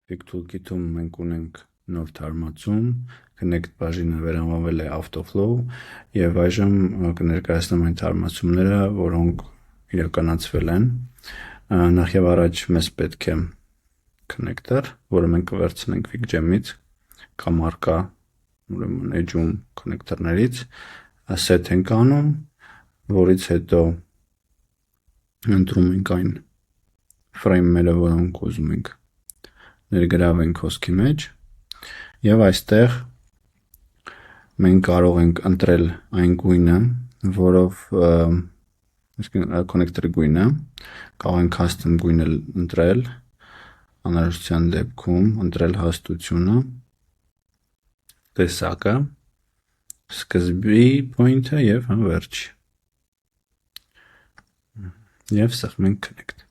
Config toolkit-ում մենք ունենք նոր թարմացում, connect բաժինը վերանվանվել է autoflow եւ այժմ կներկայացնեմ այն թարմացումները, որոնք իրականացվել են։ Նախ եւ առաջ մեզ պետք է connector, որը մենք կվերցնենք Wikigem-ից կամ արկա ուրեմն edge-ում connector-ներից, set ենք անում, որից հետո ընտրում ենք այն frame-երը, որոնք ուզում ենք ներգրավենք հոսքի մեջ եւ այստեղ մենք կարող ենք ընտրել այն գույնը, որով connector-ի գույնը, կարող ենք custom գույն ընտրել, անհրաժեշտության դեպքում ընտրել հաստությունը, տեսակը, սկզբի point-ը եւ վերջի։ Եվ սեղմենք connect։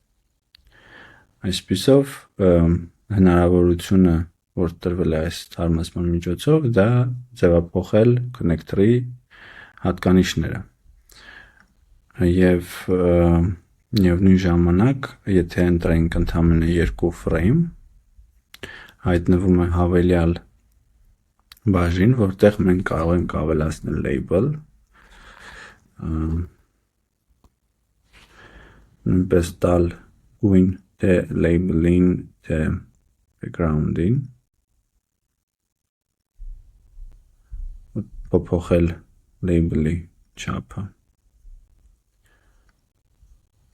Այսպիսով հնարավորությունը, որ տրվել է այս թարմացման միջոցով, դա ձևափոխել connector-ի հատկանիշները։ Եվ նույն ժամանակ, եթե ընտրենք ընդամենը 2 frame, հայտնվում է հավելյալ բաժին, որտեղ մենք կարող ենք ավելացնել label, նույնպես տալ գույն թե label-ին, թե background-ին, փոփոխել label-ի չափը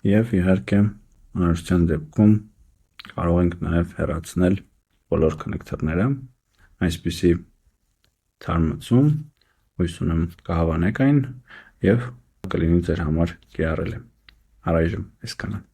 եւ իհարկե անհրաժեշտության դեպքում կարող ենք նաեւ հեռացնել բոլոր connector-ները։ Այսպիսի թարմացում հույս ունեմ կհավանեք այն եւ կլինի ձեր համար կիրառելի։ Առայժմ այսքանը։